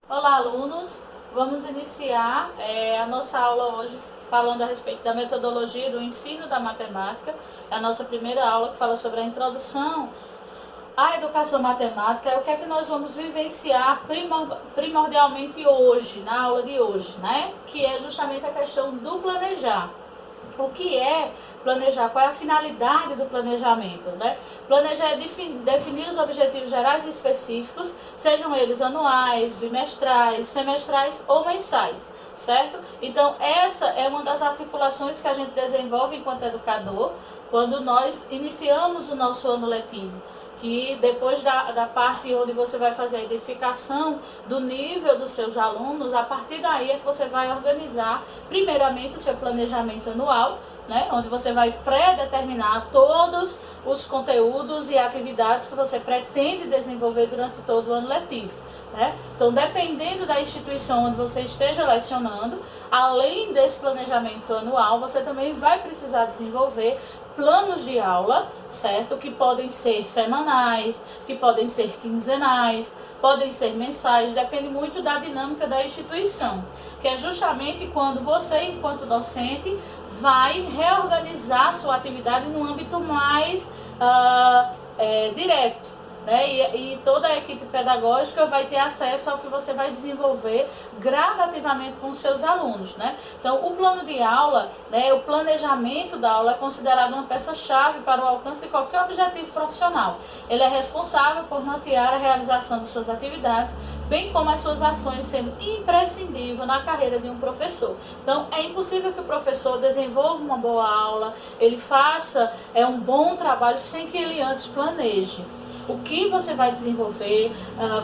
Olá, alunos! Vamos iniciar a nossa aula hoje falando a respeito da metodologia do ensino da matemática. É a nossa primeira aula que fala sobre a introdução à educação matemática. É o que é que nós vamos vivenciar primordialmente hoje, na aula de hoje, né? Que é justamente a questão do planejar. O que é planejar? Qual é a finalidade do planejamento, né? Planejar é definir os objetivos gerais e específicos, sejam eles anuais, bimestrais, semestrais ou mensais, certo? Então, essa é uma das articulações que a gente desenvolve enquanto educador quando nós iniciamos o nosso ano letivo, que depois da parte onde você vai fazer a identificação do nível dos seus alunos, a partir daí é que você vai organizar primeiramente o seu planejamento anual, né, onde você vai pré-determinar todos os conteúdos e atividades que você pretende desenvolver durante todo o ano letivo. Né? Então, dependendo da instituição onde você esteja lecionando, além desse planejamento anual, você também vai precisar desenvolver planos de aula, certo? Que podem ser semanais, que podem ser quinzenais, podem ser mensais, depende muito da dinâmica da instituição, que é justamente quando você, enquanto docente, vai reorganizar sua atividade num âmbito mais direto. Né? E toda a equipe pedagógica vai ter acesso ao que você vai desenvolver gradativamente com os seus alunos. Né? Então, o plano de aula, né, o planejamento da aula é considerado uma peça-chave para o alcance de qualquer objetivo profissional. Ele é responsável por nortear a realização de suas atividades, bem como as suas ações, sendo imprescindível na carreira de um professor. Então, é impossível que o professor desenvolva uma boa aula, ele faça um bom trabalho sem que ele antes planeje o que você vai desenvolver,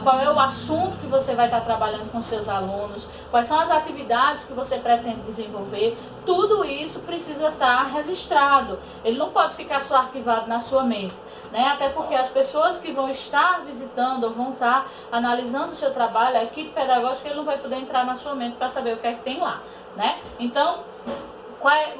qual é o assunto que você vai estar trabalhando com seus alunos, quais são as atividades que você pretende desenvolver. Tudo isso precisa estar registrado, ele não pode ficar só arquivado na sua mente. Né? Até porque as pessoas que vão estar visitando ou vão estar analisando o seu trabalho, a equipe pedagógica, ele não vai poder entrar na sua mente para saber o que é que tem lá. Né? Então,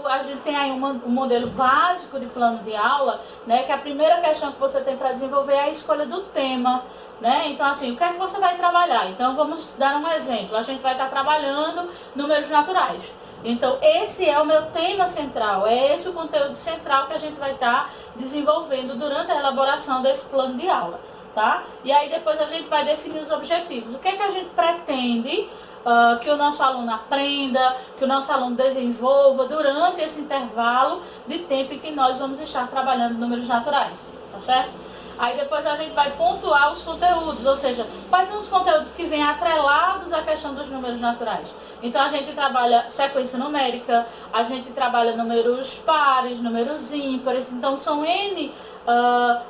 a gente tem aí um modelo básico de plano de aula, né, que a primeira questão que você tem para desenvolver é a escolha do tema. Né? Então, assim, o que é que você vai trabalhar? Então, vamos dar um exemplo. A gente vai estar trabalhando números naturais. Então, esse é o meu tema central, é esse o conteúdo central que a gente vai estar desenvolvendo durante a elaboração desse plano de aula. Tá? E aí, depois a gente vai definir os objetivos. O que é que a gente pretende que o nosso aluno aprenda, que o nosso aluno desenvolva durante esse intervalo de tempo em que nós vamos estar trabalhando números naturais, tá certo? Aí depois a gente vai pontuar os conteúdos, ou seja, quais são os conteúdos que vêm atrelados à questão dos números naturais. Então a gente trabalha sequência numérica, a gente trabalha números pares, números ímpares, então são N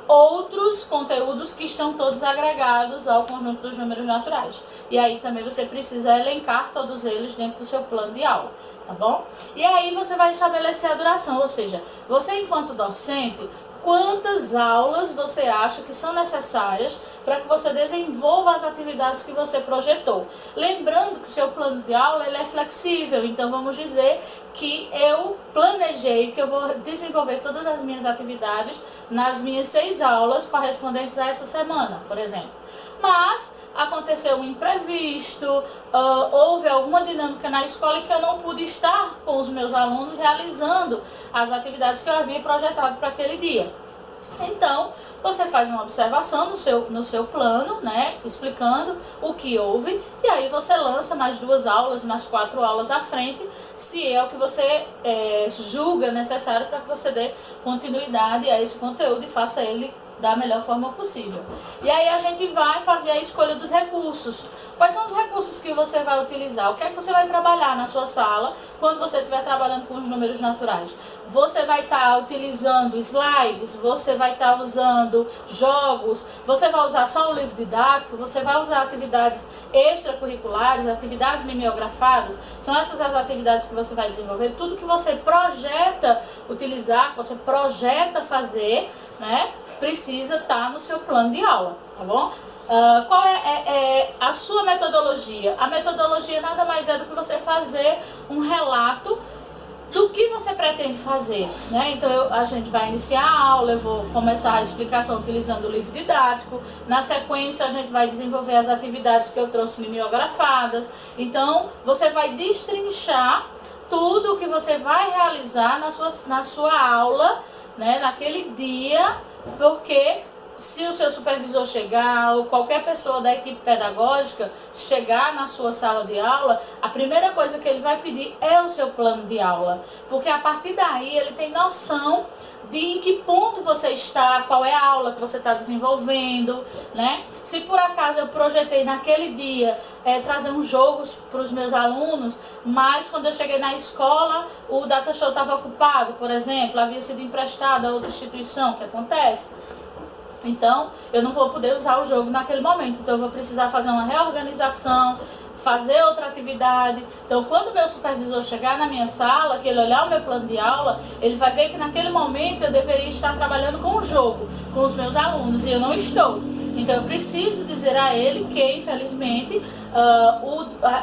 outros conteúdos que estão todos agregados ao conjunto dos números naturais. E aí também você precisa elencar todos eles dentro do seu plano de aula, tá bom? E aí você vai estabelecer a duração, ou seja, você enquanto docente, quantas aulas você acha que são necessárias para que você desenvolva as atividades que você projetou. Lembrando que o seu plano de aula ele é flexível, então vamos dizer que eu planejei que eu vou desenvolver todas as minhas atividades nas minhas 6 aulas correspondentes a essa semana, por exemplo. Mas aconteceu um imprevisto, houve alguma dinâmica na escola que eu não pude estar com os meus alunos realizando as atividades que eu havia projetado para aquele dia. Então, você faz uma observação no seu plano, né, explicando o que houve, e aí você lança mais 2 aulas, nas 4 aulas à frente, se é o que você julga necessário para que você dê continuidade a esse conteúdo e faça ele da melhor forma possível. E aí a gente vai fazer a escolha dos recursos. Quais são os recursos que você vai utilizar? O que é que você vai trabalhar na sua sala quando você estiver trabalhando com os números naturais? Você vai estar utilizando slides, você vai estar usando jogos, você vai usar só o livro didático, você vai usar atividades extracurriculares, atividades mimeografadas. São essas as atividades que você vai desenvolver. Tudo que você projeta utilizar, que você projeta fazer, né, precisa estar no seu plano de aula, tá bom? Qual é a sua metodologia? A metodologia nada mais é do que você fazer um relato do que você pretende fazer, né? Então a gente vai iniciar a aula, eu vou começar a explicação utilizando o livro didático, na sequência a gente vai desenvolver as atividades que eu trouxe mimeografadas, então você vai destrinchar tudo o que você vai realizar na sua aula, né, naquele dia, porque se o seu supervisor chegar ou qualquer pessoa da equipe pedagógica chegar na sua sala de aula, a primeira coisa que ele vai pedir é o seu plano de aula, porque a partir daí ele tem noção de em que ponto você está, qual é a aula que você está desenvolvendo, né? Se por acaso eu projetei naquele dia trazer uns jogos para os meus alunos, mas quando eu cheguei na escola o data show estava ocupado, por exemplo, havia sido emprestado a outra instituição, que acontece. Então, eu não vou poder usar o jogo naquele momento. Então, eu vou precisar fazer uma reorganização, fazer outra atividade. Então, quando o meu supervisor chegar na minha sala, que ele olhar o meu plano de aula, ele vai ver que naquele momento eu deveria estar trabalhando com o jogo, com os meus alunos, e eu não estou. Então, eu preciso dizer a ele que, infelizmente,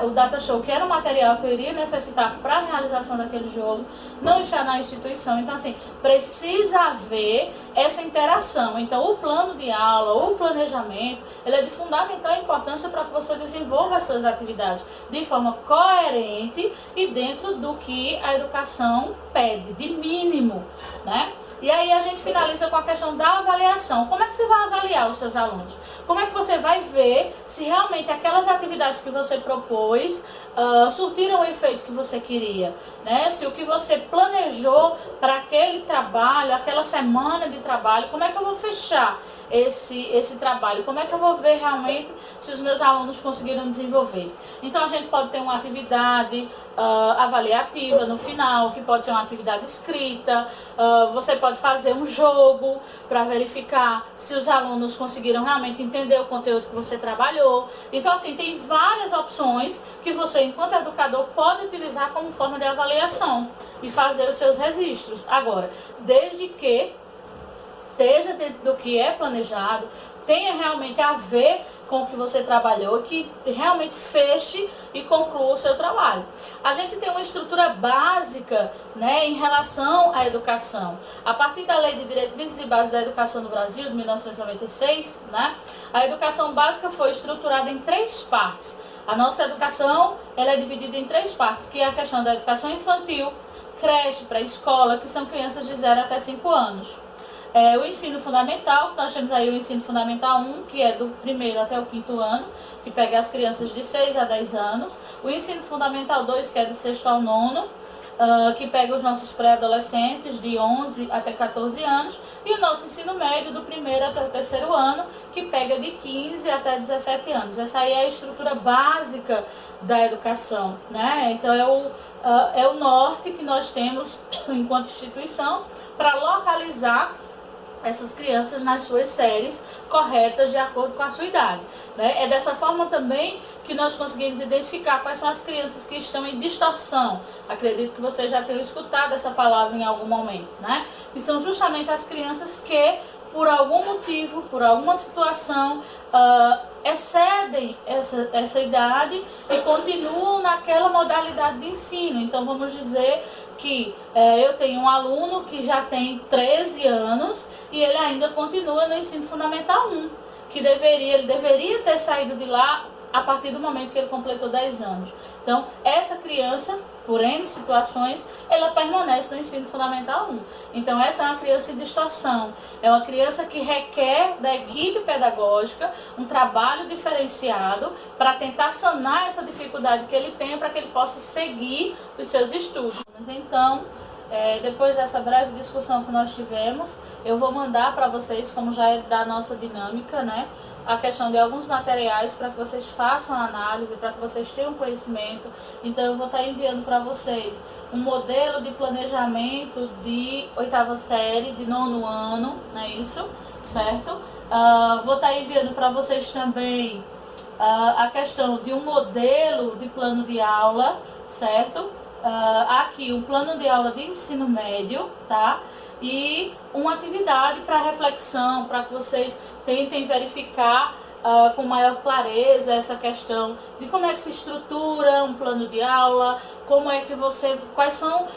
o data show, que era o material que eu iria necessitar para a realização daquele jogo, não está na instituição. Então, assim, precisa haver essa interação. Então, o plano de aula, o planejamento, ele é de fundamental importância para que você desenvolva as suas atividades de forma coerente e dentro do que a educação pede, de mínimo, né? E aí a gente finaliza com a questão da avaliação. Como é que você vai avaliar os seus alunos? Como é que você vai ver se realmente aquelas atividades que você propôs surtiram o efeito que você queria, né? Se o que você planejou para aquele trabalho, aquela semana de trabalho, como é que eu vou fechar esse trabalho? Como é que eu vou ver realmente se os meus alunos conseguiram desenvolver? Então a gente pode ter uma atividade avaliativa no final, que pode ser uma atividade escrita, você pode fazer um jogo para verificar se os alunos conseguiram realmente entender o conteúdo que você trabalhou. Então, assim, tem várias opções que você, enquanto educador, pode utilizar como forma de avaliação e fazer os seus registros. Agora, desde que esteja dentro do que é planejado, tenha realmente a ver com o que você trabalhou, que realmente feche e conclua o seu trabalho. A gente tem uma estrutura básica, né, em relação à educação. A partir da Lei de Diretrizes e Bases da Educação no Brasil, de 1996, né, a educação básica foi estruturada em 3 partes. A nossa educação, ela é dividida em 3 partes, que é a questão da educação infantil, creche, pré-escola, que são crianças de 0 até 5 anos. O ensino fundamental, nós temos aí o ensino fundamental 1, que é do 1º até o 5º ano, que pega as crianças de 6 a 10 anos. O ensino fundamental 2, que é do 6º ao 9º, que pega os nossos pré-adolescentes de 11 até 14 anos. E o nosso ensino médio do 1º até o 3º ano, que pega de 15 até 17 anos. Essa aí é a estrutura básica da educação, né? Então é o norte que nós temos enquanto instituição para localizar essas crianças nas suas séries corretas de acordo com a sua idade, né? É dessa forma também que nós conseguimos identificar quais são as crianças que estão em distorção. Acredito que vocês já tenham escutado essa palavra em algum momento, né? Que são justamente as crianças que, por algum motivo, por alguma situação, excedem essa idade e continuam naquela modalidade de ensino. Então vamos dizer que eu tenho um aluno que já tem 13 anos e ele ainda continua no ensino fundamental 1, que ele deveria ter saído de lá a partir do momento que ele completou 10 anos. Então, essa criança, por N situações, ela permanece no ensino fundamental 1. Então, essa é uma criança em distorção. É uma criança que requer da equipe pedagógica um trabalho diferenciado para tentar sanar essa dificuldade que ele tem, para que ele possa seguir os seus estudos. Então, depois dessa breve discussão que nós tivemos, eu vou mandar para vocês, como já é da nossa dinâmica, né, a questão de alguns materiais para que vocês façam a análise, para que vocês tenham conhecimento. Então eu vou estar enviando para vocês um modelo de planejamento de 8ª série, de 9º ano, não é isso? Certo? Vou estar enviando para vocês também a questão de um modelo de plano de aula, certo? Aqui um plano de aula de ensino médio, tá? E uma atividade para reflexão, para que vocês tentem verificar com maior clareza essa questão de como é que se estrutura um plano de aula, como é que quais são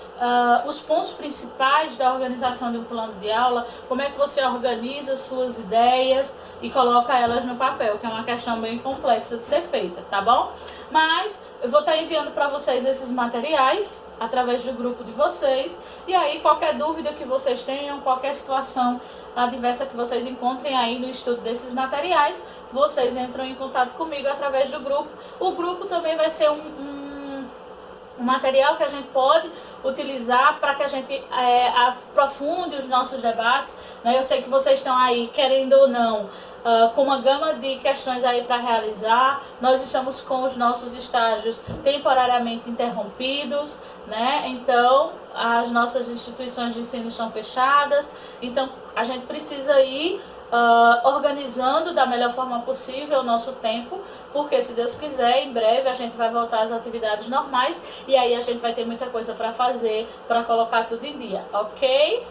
os pontos principais da organização de um plano de aula, como é que você organiza suas ideias e coloca elas no papel, que é uma questão bem complexa de ser feita, tá bom? Mas eu vou estar enviando para vocês esses materiais através do grupo de vocês, e aí qualquer dúvida que vocês tenham, qualquer situação adversa que vocês encontrem aí no estudo desses materiais, vocês entram em contato comigo através do grupo. O grupo também vai ser um material que a gente pode utilizar para que a gente aprofunde os nossos debates, né? Eu sei que vocês estão aí, querendo ou não, com uma gama de questões aí para realizar. Nós estamos com os nossos estágios temporariamente interrompidos, né? Então, as nossas instituições de ensino estão fechadas, então a gente precisa ir organizando da melhor forma possível o nosso tempo, porque se Deus quiser, em breve a gente vai voltar às atividades normais e aí a gente vai ter muita coisa para fazer, para colocar tudo em dia, ok?